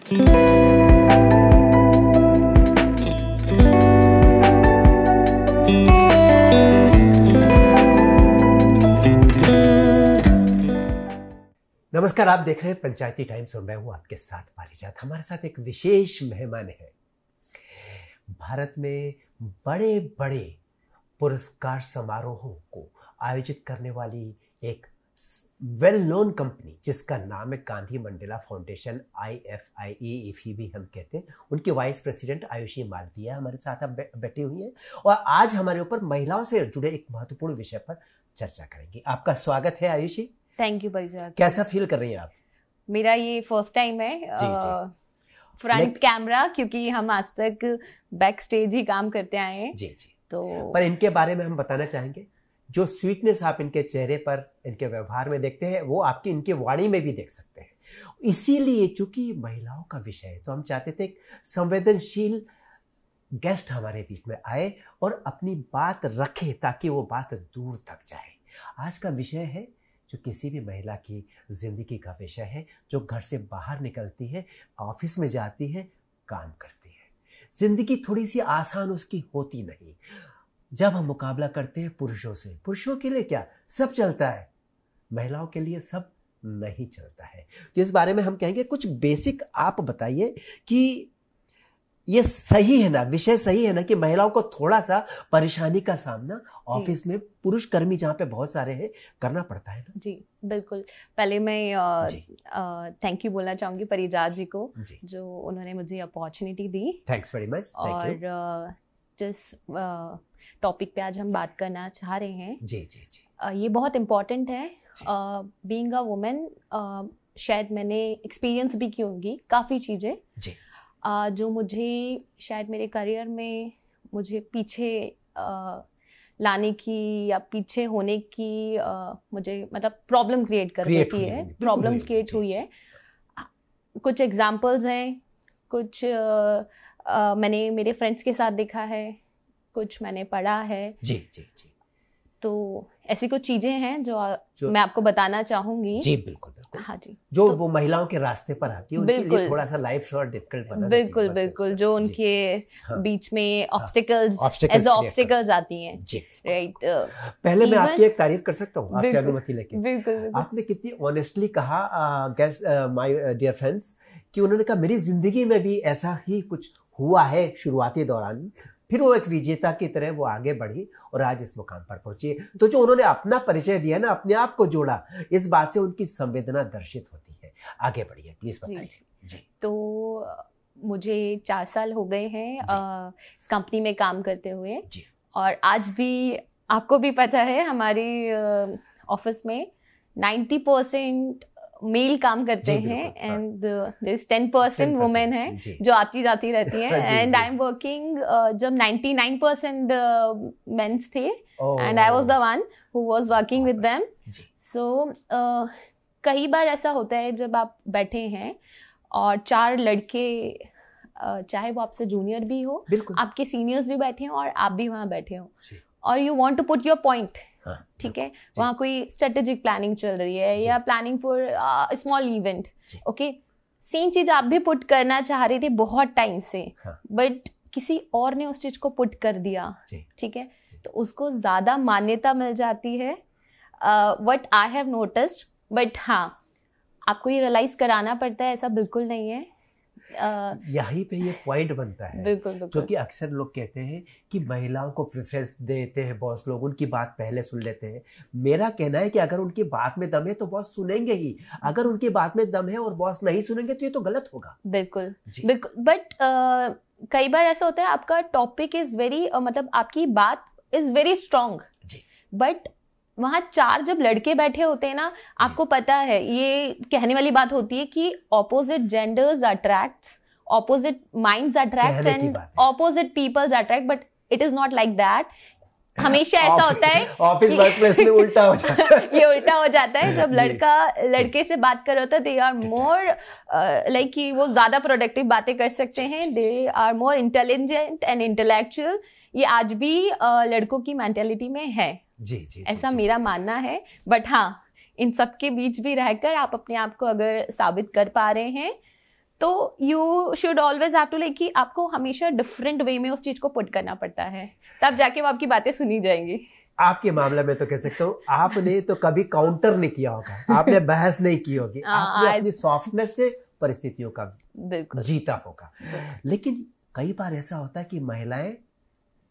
नमस्कार, आप देख रहे हैं पंचायती टाइम्स और मैं हूं आपके साथ पारिजात। हमारे साथ एक विशेष मेहमान है। भारत में बड़े बड़े पुरस्कार समारोहों को आयोजित करने वाली एक वेल नोन कंपनी जिसका नाम है गांधी मंडेला फाउंडेशन, IFIE भी हम कहते हैं। उनके वाइस प्रेसिडेंट आयुषी मालवीय हमारे साथ अब बैठी हुई हैं और आज हमारे ऊपर महिलाओं से जुड़े एक महत्वपूर्ण विषय पर चर्चा करेंगी। आपका स्वागत है आयुषी। थैंक यू परिजात। कैसा फील कर रही हैं आप? मेरा ये फर्स्ट टाइम है फ्रंट कैमरा, क्योंकि हम आज तक बैक स्टेज ही काम करते आए हैं। जी। तो पर इनके बारे में हम बताना चाहेंगे, जो स्वीटनेस आप इनके चेहरे पर, इनके व्यवहार में देखते हैं, वो आपकी इनके वाणी में भी देख सकते हैं। इसीलिए चूंकि महिलाओं का विषय है तो हम चाहते थे एक संवेदनशील गेस्ट हमारे बीच में आए और अपनी बात रखे ताकि वो बात दूर तक जाए। आज का विषय है जो किसी भी महिला की जिंदगी का विषय है, जो घर से बाहर निकलती है, ऑफिस में जाती है, काम करती है। जिंदगी थोड़ी सी आसान उसकी होती नहीं। जब हम मुकाबला करते हैं पुरुषों से, पुरुषों के लिए क्या सब चलता है, महिलाओं के लिए सब नहीं चलता है। तो इस बारे में हम कहेंगे कुछ बेसिक आप बताइए कि ये सही है ना, विषय सही है ना कि महिलाओं को थोड़ा सा परेशानी का सामना ऑफिस में, पुरुष कर्मी जहाँ पे बहुत सारे हैं, करना पड़ता है ना? जी बिल्कुल। पहले मैं थैंक यू बोलना चाहूंगी परिजात जी को, जो उन्होंने मुझे अपॉर्चुनिटी दी। Thanks very much. और जिस टॉपिक पे आज हम बात करना चाह रहे हैं, जी, ये बहुत इम्पोर्टेंट है। बीइंग अ वुमेन, शायद मैंने एक्सपीरियंस भी की होंगी काफ़ी चीज़ें जो मुझे शायद मेरे करियर में मुझे पीछे लाने की या पीछे होने की मुझे मतलब प्रॉब्लम क्रिएट कर देती है, प्रॉब्लम क्रिएट हुई है। कुछ एग्जांपल्स हैं, कुछ मैंने मेरे फ्रेंड्स के साथ देखा है, कुछ मैंने पढ़ा है। जी। तो ऐसी कुछ चीजें हैं जो मैं आपको बताना चाहूंगी। जी बिल्कुल। हाँ जी। जो वो महिलाओं के रास्ते पर आती है, उनके लिए थोड़ा सा लाइफ थोड़ा डिफिकल्ट बना देती है। बिल्कुल। जो उनके बीच में ऑब्स्टिकल्स आती हैं। जी राइट। पहले मैं आपकी एक तारीफ कर सकता हूँ आपसे अनुमति लेके? बिल्कुल। आपने कितनी ऑनेस्टली कहा, माय डियर फ्रेंड्स, कि उन्होंने कहा मेरी जिंदगी में भी ऐसा ही कुछ हुआ है शुरुआती दौरान, फिर वो एक विजेता की तरह वो आगे बढ़ी और आज इस मुकाम पर पहुंची। तो जो उन्होंने अपना परिचय दिया ना, अपने आप को जोड़ा, इस बात से उनकी संवेदना दर्शित होती है। आगे बढ़िए, प्लीज बताइए। जी। तो मुझे 4 साल हो गए हैं इस कंपनी में काम करते हुए जी। और आज भी आपको भी पता है हमारी ऑफिस में 90% मेल काम करते हैं एंड देयर इज 10% वुमेन है जो आती जाती रहती हैं। एंड आई एम वर्किंग, जब 99% मेंस थे and I was the one who was working with them. So कई बार ऐसा होता है जब आप बैठे हैं और 4 लड़के, चाहे वो आपसे जूनियर भी हो, आपके सीनियर्स भी बैठे हो और आप भी वहाँ बैठे हो, और you want to put your point, ठीक है, वहाँ कोई स्ट्रेटेजिक प्लानिंग चल रही है या planning for small event, okay, same चीज आप भी पुट करना चाह रहे थे बहुत टाइम से, बट किसी और ने उस चीज को पुट कर दिया, ठीक है, तो उसको ज्यादा मान्यता मिल जाती है, what I have noticed. But हाँ, आपको ये रियलाइज कराना पड़ता है ऐसा बिल्कुल नहीं है। यहीं पे ये पॉइंट बनता है, बिल्कुल। जो कि अक्सर लोग कहते हैं कि महिलाओं को प्रेफरेंस देते हैं बॉस लोग, उनकी बात पहले सुन लेते हैं। मेरा कहना है कि अगर उनकी बात में दम है तो बॉस सुनेंगे ही, अगर उनकी बात में दम है और बॉस नहीं सुनेंगे तो ये तो गलत होगा। बिल्कुल। बट कई बार ऐसा होता है आपका टॉपिक इज वेरी, मतलब आपकी बात इज वेरी स्ट्रॉन्ग, बट वहाँ 4 जब लड़के बैठे होते हैं ना, आपको पता है ये कहने वाली बात होती है कि opposite genders attracts, opposite minds attract and opposite peoples attract, but it is not like that. हमेशा ऐसा होता है ऑफिस वर्कप्लेस में उल्टा हो जाता है। ये उल्टा हो जाता है जब लड़का लड़के से बात कर रहा होता है, दे आर मोर लाइक कि वो ज्यादा प्रोडक्टिव बातें कर सकते हैं, they are more intelligent and intellectual. ये आज भी लड़कों की मेंटेलिटी में है, जी, ऐसा मेरा मानना है। बट हाँ, इन सब के बीच भी रहकर आप अपने आप को अगर साबित कर पा रहे हैं तो you should always have to like कि आपको हमेशा डिफरेंट वे में उस चीज को पुट करना पड़ता है, तब जाके वो आपकी बातें सुनी जाएंगी। आपके मामले में तो कह सकता हूँ आपने तो कभी काउंटर नहीं किया होगा, आपने बहस नहीं की होगी, आपने अपनी सॉफ्टनेस से परिस्थितियों का बिल्कुल जीता होगा। लेकिन कई बार ऐसा होता है कि महिलाएं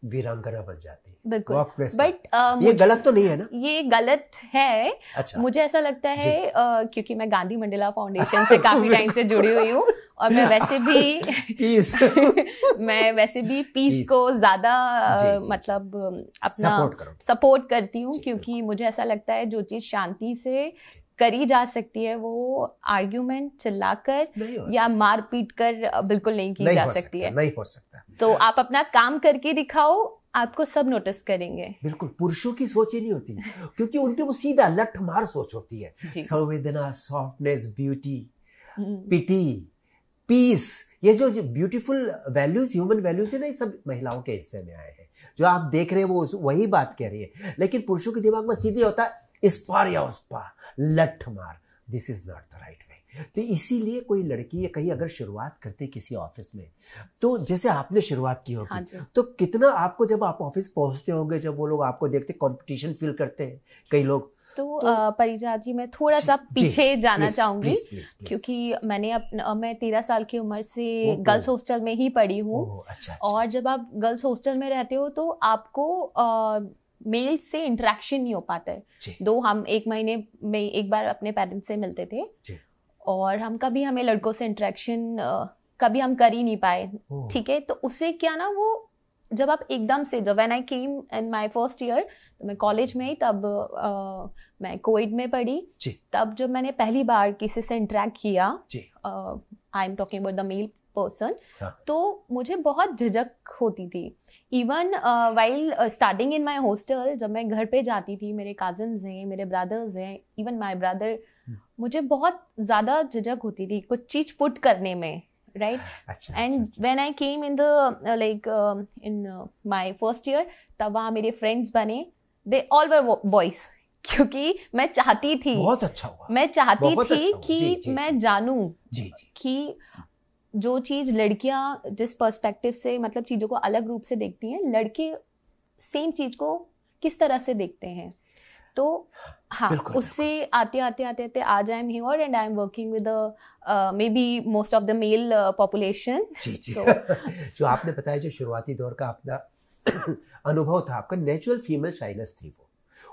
वीरांगना बन जाती है बिल्कुल, बट ये गलत तो नहीं है ना? ये गलत है। अच्छा। मुझे ऐसा लगता है क्योंकि मैं गांधी मंडला फाउंडेशन से काफी टाइम से जुड़ी हुई हूँ और मैं वैसे भी मैं वैसे भी पीस को ज्यादा मतलब अपना सपोर्ट करती हूँ, क्योंकि मुझे ऐसा लगता है जो चीज शांति से करी जा सकती है वो आर्ग्यूमेंट चिल्लाकर या मार पीट कर बिल्कुल नहीं की जा सकती है। नहीं हो सकता। तो आप अपना काम करके दिखाओ, आपको सब नोटिस करेंगे। बिल्कुल, पुरुषों की सोच ही नहीं होती क्योंकि उनकी वो सीधा लठमार सोच होती है। संवेदना, सॉफ्टनेस, ब्यूटी, पिटी, पीस, ये जो ब्यूटीफुल वैल्यूज, ह्यूमन वैल्यूज है ना, ये सब महिलाओं के हिस्से में आए हैं। जो आप देख रहे हैं वो वही बात कह रही है, लेकिन पुरुषों के दिमाग में सीधे होता है इस पार या उस पार, लठ मार। This is not the right way. तो इसीलिए कोई लड़की या कहीं अगर शुरुआत करते किसी ऑफिस में, तो जैसे आपने शुरुआत की होगी, हाँ, तो कितना आपको जब आप ऑफिस पहुंचते होंगे, जब वो लोग आपको देखते कंपटीशन फील करते हैं कई लोग, तो परिजा जी मैं थोड़ा सा पीछे जाना चाहूंगी, क्योंकि मैं 13 साल की उम्र से गर्ल्स हॉस्टल में ही पढ़ी हूँ। और जब आप गर्ल्स हॉस्टल में रहते हो तो आपको मेल से इंटरेक्शन नहीं हो पाता है। दो हम एक महीने में एक बार अपने पेरेंट्स से मिलते थे और हमें लड़कों से इंटरेक्शन कभी हम कर ही नहीं पाए। ठीक है, तो उससे क्या ना, वो जब आप एकदम से, जब when I came in my first year, तो मैं कॉलेज में ही, तब मैं कोविड में पढ़ी, तब जब मैंने पहली बार किसी से इंटरेक्ट किया, I am talking about the male person, तो मुझे बहुत झिझक होती थी। Even while starting in my hostel, जब मैं घर पे जाती थी, मेरे कजन्स हैं, मेरे ब्रदर्स हैं, इवन माई ब्रदर, मुझे बहुत ज़्यादा झिझक होती थी कुछ चीज़ पुट करने में, right? And when I came in the like in my first year, तब वहाँ मेरे फ्रेंड्स बने, दे ऑल वर बॉयज, क्योंकि मैं चाहती थी, बहुत अच्छा हुआ, मैं चाहती थी कि मैं जानूं कि जो चीज लड़कियां जिस पर्सपेक्टिव से मतलब चीजों को अलग रूप से देखती हैं, लड़के सेम चीज को किस तरह से देखते हैं। तो हाँ, उससे आते आज I am here and I am working with may be most of the mail population. जो आपने बताया, जो शुरुआती दौर का अपना अनुभव था, आपका नेचुरल फीमेल शाइनेस थी, वो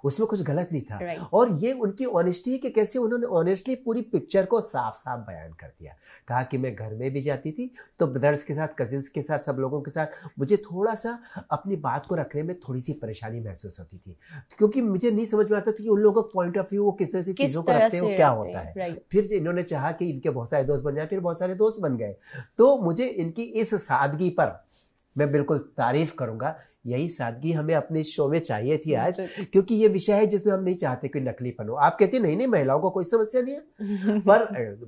उसमें कुछ गलत नहीं था। और ये उनकी ऑनेस्टी है कि कैसे उन्होंने ऑनेस्टली पूरी पिक्चर को साफ साफ बयान कर दिया। कहा कि मैं घर में भी जाती थी तो ब्रदर्स के साथ, कजिन्स के साथ, सब लोगों के साथ मुझे थोड़ा सा अपनी बात को रखने में थोड़ी सी परेशानी महसूस होती थी, क्योंकि मुझे नहीं समझ में आता था कि उन लोगों का पॉइंट ऑफ व्यू वो किस तरह से चीज़ों को रखते हैं, क्या होता है। फिर इन्होंने चाहा कि इनके बहुत सारे दोस्त बन जाए, फिर बहुत सारे दोस्त बन गए। तो मुझे इनकी इस सादगी पर मैं बिल्कुल तारीफ करूंगा। यही सादगी हमें अपने शो में चाहिए थी आज, क्योंकि ये विषय है जिसमें हम नहीं चाहते कोई नकलीपन हो। आप कहते नहीं महिलाओं को कोई समस्या नहीं है,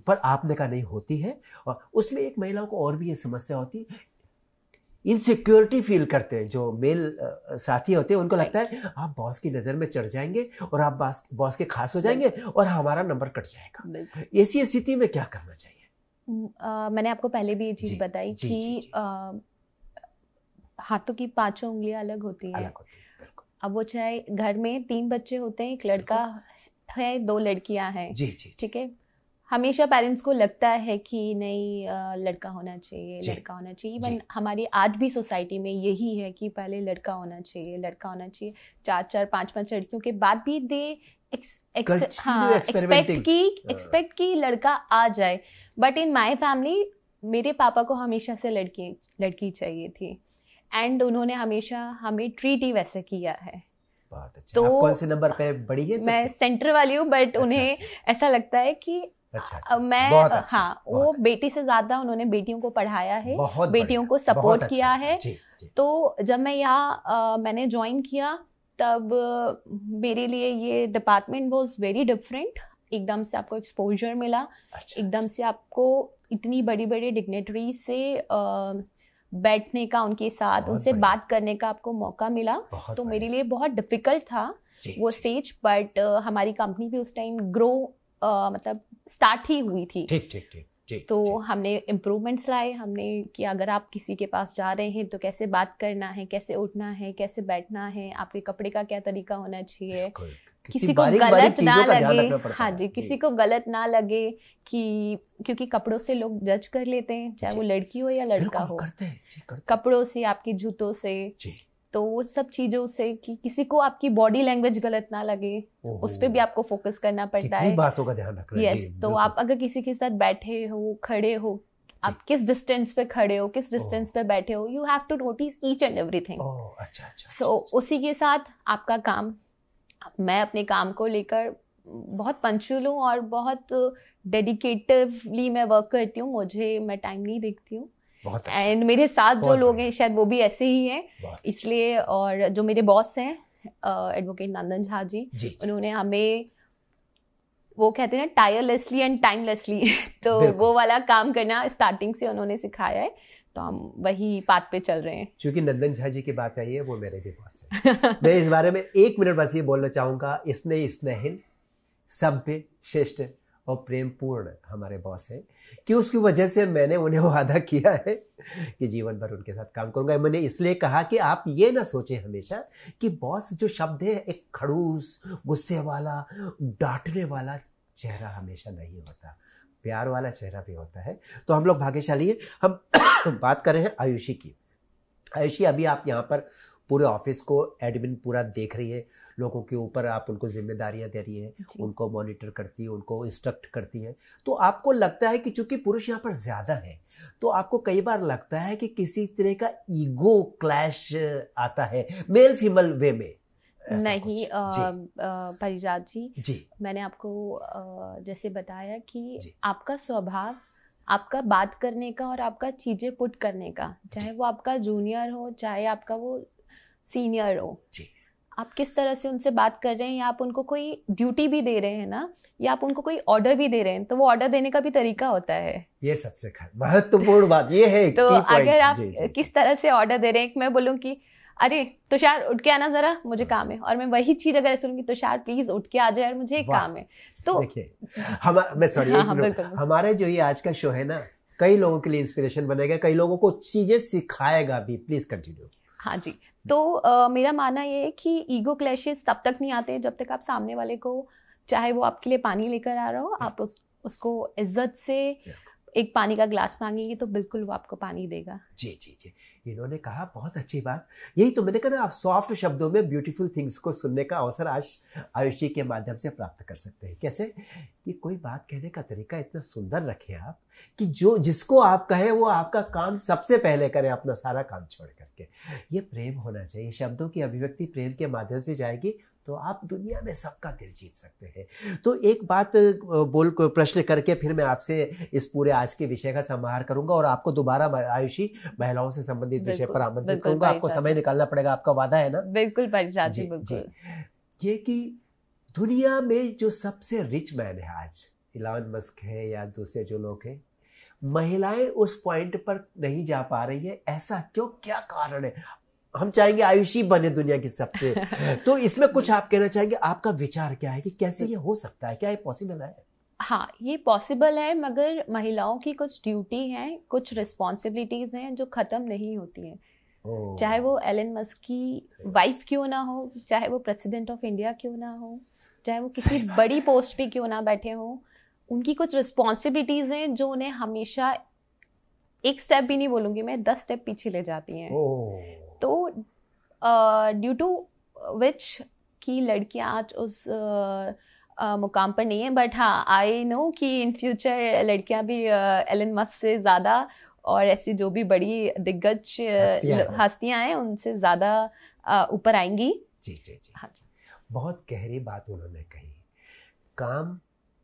पर आपने कहा नहीं होती है। और उसमें एक महिलाओं को और भी ये समस्या होती, इनसिक्योरिटी फील करते हैं। जो मेल साथी होते हैं उनको लगता है आप बॉस की नज़र में चढ़ जाएंगे और आप बॉस के खास हो जाएंगे और हमारा नंबर कट जाएगा। ऐसी स्थिति में क्या करना चाहिए? मैंने आपको पहले भी ये चीज़ बताई कि हाथों की 5 उंगलियां अलग होती है। अब वो चाहे घर में 3 बच्चे होते हैं, एक लड़का है, 2 लड़कियां हैं, ठीक है, हमेशा पेरेंट्स को लगता है कि नहीं लड़का होना चाहिए, लड़का होना चाहिए। इवन हमारी आज भी सोसाइटी में यही है कि पहले लड़का होना चाहिए, लड़का होना चाहिए। 4-4, 5-5 लड़कियों के बाद भी दे एक्सपेक्ट की लड़का आ जाए। बट इन माय फैमिली मेरे पापा को हमेशा से लड़की चाहिए थी, एंड उन्होंने हमेशा हमें ट्रीट ही वैसे किया है। बहुत अच्छा। तो आप कौन से नंबर पे बड़ी है? मैं सेंटर वाली हूँ, बट उन्हें ऐसा लगता है कि मैं वो बेटी से ज्यादा उन्होंने बेटियों को पढ़ाया है, बेटियों को सपोर्ट किया है। तो जब मैं यहाँ मैंने ज्वाइन किया, तब मेरे लिए ये डिपार्टमेंट वाज वेरी डिफरेंट। एकदम से आपको एक्सपोजर मिला, एकदम से आपको इतनी बड़ी बड़ी डिग्नेटरी से बैठने का, उनके साथ उनसे बात करने का आपको मौका मिला। तो मेरे लिए बहुत डिफिकल्ट था वो स्टेज, बट हमारी कंपनी भी उस टाइम ग्रो मतलब स्टार्ट ही हुई थी। ठीक। तो हमने इम्प्रूवमेंट्स लाए, हमने कि अगर आप किसी के पास जा रहे हैं तो कैसे बात करना है, कैसे उठना है, कैसे बैठना है, आपके कपड़े का क्या तरीका होना चाहिए, किसी को गलत ना लगे। हाँ जी, किसी को गलत ना लगे कि क्योंकि कपड़ों से लोग जज कर लेते हैं, चाहे वो लड़की हो या लड़का हो, कपड़ों से, आपके जूतों से, तो वो सब चीजों से कि किसी को आपकी बॉडी लैंग्वेज गलत ना लगे, उस पे भी आपको फोकस करना पड़ता है, बातों का ध्यान रखना। यस, तो आप अगर किसी के साथ बैठे हो, खड़े हो, आप किस डिस्टेंस पे खड़े हो, किस डिस्टेंस पे बैठे हो, you have to notice each and everything. So उसी के साथ आपका काम, मैं अपने काम को लेकर बहुत पंक्चुअल हूँ और बहुत डेडिकेटिवली मैं वर्क करती हूँ, मैं टाइम नहीं देखती हूँ। एंड मेरे साथ जो लोग हैं शायद वो भी ऐसे ही हैं, इसलिए। और जो मेरे बॉस हैं एडवोकेट नंदन झा जी, उन्होंने हमें, वो कहते हैं टायरलेसली एंड टाइमलेसली तो वो वाला काम करना स्टार्टिंग से उन्होंने सिखाया है, तो हम वही पाथ पे चल रहे हैं। क्योंकि नंदन झा जी की बात आई है, वो मेरे भी बॉस है। मैं इस बारे में 1 मिनट बस ये बोलना चाहूँगा, इसने स्नेहिल, सभ्य, श्रेष्ठ और प्रेम पूर्ण हमारे बॉस हैं, कि उसकी वजह से मैंने उन्हें वादा किया है कि जीवन भर उनके साथ काम करूंगा। मैंने इसलिए कहा कि आप ये ना सोचें हमेशा कि बॉस जो शब्द है एक खड़ूस, गुस्से वाला, डांटने वाला चेहरा हमेशा नहीं होता, प्यार वाला चेहरा भी होता है। तो हम लोग भाग्यशाली हैं। हम बात कर रहे हैं आयुषी की। आयुषी, अभी आप यहाँ पर पूरे ऑफिस को एडमिन पूरा देख रही है, लोगों के ऊपर आप उनको जिम्मेदारियां दे रही है, उनको मॉनिटर करती है, उनको इंस्ट्रक्ट करती है। तो आपको लगता है कि चूंकि पुरुष यहाँ पर ज्यादा है, तो आपको कई बार लगता है कि किसी तरह का ईगो क्लैश आता है मेल फीमेल वे में? नहीं परिजात जी, मैंने आपको जैसे बताया कि आपका स्वभाव, आपका बात करने का और आपका चीजें पुट करने का, चाहे वो आपका जूनियर हो, चाहे आपका वो सीनियर हो, आप किस तरह से उनसे बात कर रहे हैं, या आप उनको कोई ड्यूटी भी दे रहे हैं ना, या आप उनको कोई ऑर्डर भी दे रहे हैं, तो वो ऑर्डर देने का भी तरीका होता है। ये सबसे महत्वपूर्ण बात ये है। तो अगर आप किस तरह से ऑर्डर दे रहे हैं, मैं बोलूँ कि अरे तुषार उठ के आना जरा, मुझे काम है, और मैं वही चीज अगर सुनूंगी, तुषार प्लीज उठ के आ जाए, मुझे एक काम है, तो देखिए हमारे जो ये आज का शो है ना, कई लोगों के लिए इंस्पिरेशन बनेगा, कई लोगों को चीजें सिखाएगा भी। Please continue. हाँ जी, तो मेरा मानना ये है कि ईगो क्लैशेस तब तक नहीं आते जब तक आप सामने वाले को, चाहे वो आपके लिए पानी लेकर आ रहा हो, आप उसको इज्जत से एक पानी का ग्लास मांगेंगे तो बिल्कुल वो आपको पानी देगा। जी, इन्होंने कहा बहुत अच्छी बात। यही तो मैंने कहा, आप सॉफ्ट शब्दों में ब्यूटीफुल थिंग्स को सुनने का अवसर आज आयुषी के माध्यम से प्राप्त कर सकते हैं। कैसे कि कोई बात कहने का तरीका इतना सुंदर रखे आप कि जो जिसको आप कहें वो आपका काम सबसे पहले करे, अपना सारा काम छोड़ करके। ये प्रेम होना चाहिए। शब्दों की अभिव्यक्ति प्रेम के माध्यम से जाएगी तो आप दुनिया में सबका दिल जीत सकते हैं। तो एक बात प्रश्न करके फिर मैं आपसे इस पूरे आज के विषय का समाहार करूंगा और आपको दोबारा आयुषी महिलाओं से संबंधित विषय पर आमंत्रित करूंगा। आपको समय निकालना पड़ेगा, आपका वादा है ना? बिल्कुल परिजात जी, बिल्कुल। ये कि दुनिया में जो सबसे रिच मैन है आज, इलॉन मस्क है या दूसरे जो लोग हैं, महिलाएं उस पॉइंट पर नहीं जा पा रही है। ऐसा क्यों, क्या कारण है? हम चाहेंगे आयुषी बने दुनिया की सबसे तो इसमें कुछ आप कहना चाहेंगे, आपका विचार क्या है कि कैसे ये हो सकता है, क्या ये पॉसिबल है? हाँ, ये पॉसिबल है, मगर महिलाओं की कुछ ड्यूटी हैं, कुछ रिस्पॉन्सिबिलिटीज हैं जो खत्म नहीं होती हैं। चाहे वो एलन मस्क की वाइफ क्यों ना हो, चाहे वो प्रेसिडेंट ऑफ इंडिया क्यों ना हो, चाहे वो किसी बड़ी पोस्ट पे क्यों ना बैठे हो, उनकी कुछ रिस्पॉन्सिबिलिटीज हैं जो उन्हें हमेशा एक स्टेप भी नहीं बोलूंगी मैं, 10 स्टेप पीछे ले जाती हैं। तो ड्यू टू विच की लड़कियां आज उस मुकाम पर नहीं है, बट हाँ आई नो कि इन फ्यूचर लड़कियां भी एलन मस्क से ज़्यादा और ऐसी जो भी बड़ी दिग्गज हस्तियां हैं उनसे ज़्यादा ऊपर आएंगी। जी। हाँ जी, बहुत गहरी बात उन्होंने कही। काम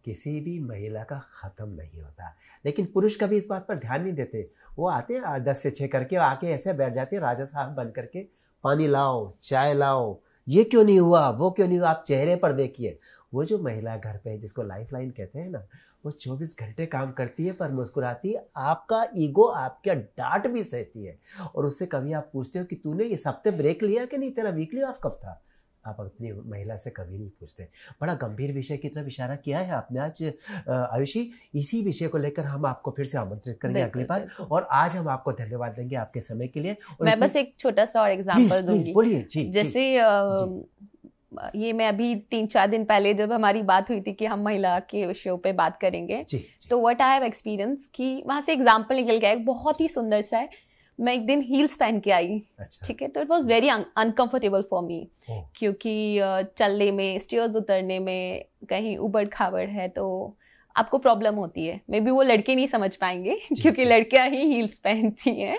किसी भी महिला का ख़त्म नहीं होता, लेकिन पुरुष कभी इस बात पर ध्यान नहीं देते। वो आते हैं 10 से 6 करके, आके ऐसे बैठ जाते हैं राजा साहब बन करके, पानी लाओ, चाय लाओ, ये क्यों नहीं हुआ, वो क्यों नहीं हुआ। आप चेहरे पर देखिए, वो जो महिला घर पे है जिसको लाइफ लाइन कहते हैं ना, वो 24 घंटे काम करती है पर मुस्कुराती है। आपका ईगो आपका डांट भी सहती है और उससे कभी आप पूछते हो कि तूने इस हफ्ते ब्रेक लिया कि नहीं, तेरा वीकली ऑफ कब था? आप अपनी महिला से कभी नहीं पूछते। बड़ा गंभीर विषय की तरफ इशारा किया है आपने आज आयुषी। इसी विषय को लेकर हम आपको फिर से आमंत्रित करेंगे अगली बार, और आज हम आपको धन्यवाद देंगे आपके समय के लिए। मैं बस एक छोटा सा और एग्जांपल दूंगी। बोलिए। जैसे ये मैं अभी 3-4 दिन पहले जब हमारी बात हुई थी कि हम महिला के विषयों पे बात करेंगे, तो व्हाट आई हैव एक्सपीरियंस कि वहां से एग्जांपल निकल गया एक बहुत ही सुंदर सा है। मैं एक दिन हील्स पहन के आई, ठीक है, तो it was very uncomfortable for me, क्योंकि चलने में, स्टेयर्स उतरने में कहीं उबड़ खाबड़ है तो आपको प्रॉब्लम होती है। मे बी वो लड़के नहीं समझ पाएंगे क्योंकि लड़कियां ही हील्स पहनती हैं।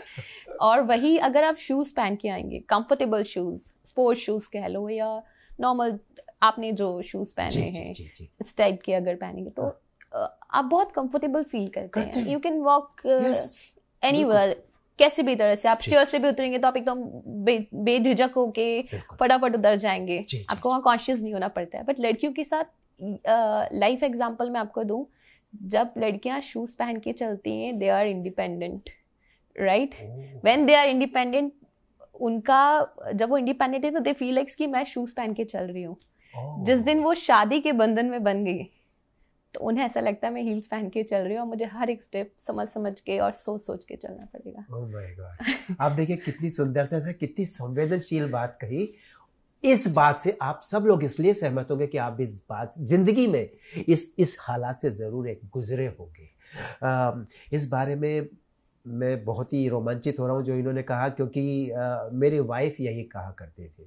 और वही अगर आप शूज पहन के आएंगे, कंफर्टेबल शूज, स्पोर्ट्स शूज कह लो या नॉर्मल आपने जो शूज पहने हैं इस टाइप के अगर पहनेंगे तो आप बहुत कंफर्टेबल फील करते हैं। यू कैन वॉक एनीवेयर, कैसे भी तरह से। आप स्टेयर से भी उतरेंगे तो आप एकदम बेझिझक होके फटाफट उतर जाएंगे, आपको वहाँ कॉन्शियस नहीं होना पड़ता है। बट लड़कियों के साथ लाइफ एग्जांपल मैं आपको दूं, जब लड़कियां शूज पहन के चलती हैं, they are independent, right? When they are independent, उनका जब वो इंडिपेंडेंट है तो दे फील लाइक्स कि मैं शूज पहन के चल रही हूँ। जिस दिन वो शादी के बंधन में बन गई तो उन्हें ऐसा लगता है मैं हील्स पहन के चल रही हूँ और मुझे हर एक स्टेप समझ के और सोच के चलना पड़ेगा। ओह माय गॉड, आप देखिए कितनी सुंदरता से, कितनी संवेदनशील बात कही। इस बात से आप सब लोग इसलिए सहमत होंगे कि आप इस बात जिंदगी में इस हालात से ज़रूर एक गुजरे होंगे। इस बारे में मैं बहुत ही रोमांचित हो रहा हूँ जो इन्होंने कहा, क्योंकि मेरी वाइफ यही कहा करते थे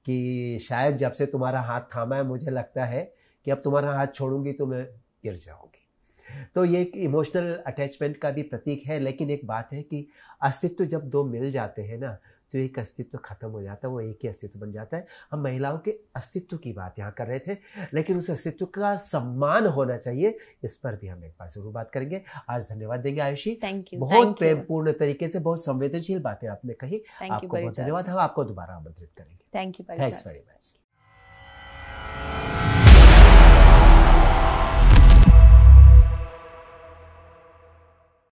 कि शायद जब से तुम्हारा हाथ थामा है मुझे लगता है कि अब तुम्हारा हाथ छोड़ूंगी तो मैं गिर जाऊंगी। तो ये एक इमोशनल अटैचमेंट का भी प्रतीक है। लेकिन एक बात है कि अस्तित्व जब दो मिल जाते हैं ना तो एक अस्तित्व खत्म हो जाता है, वो एक ही अस्तित्व बन जाता है। हम महिलाओं के अस्तित्व की बात यहाँ कर रहे थे, लेकिन उस अस्तित्व का सम्मान होना चाहिए, इस पर भी हम एक बार जरूर बात करेंगे। आज धन्यवाद देंगे आयुषी, थैंक यू, बहुत प्रेमपूर्ण तरीके से बहुत संवेदनशील बातें आपने कही। आपको बहुत धन्यवाद। हम आपको दोबारा आमंत्रित करेंगे। Thank you, thanks very much.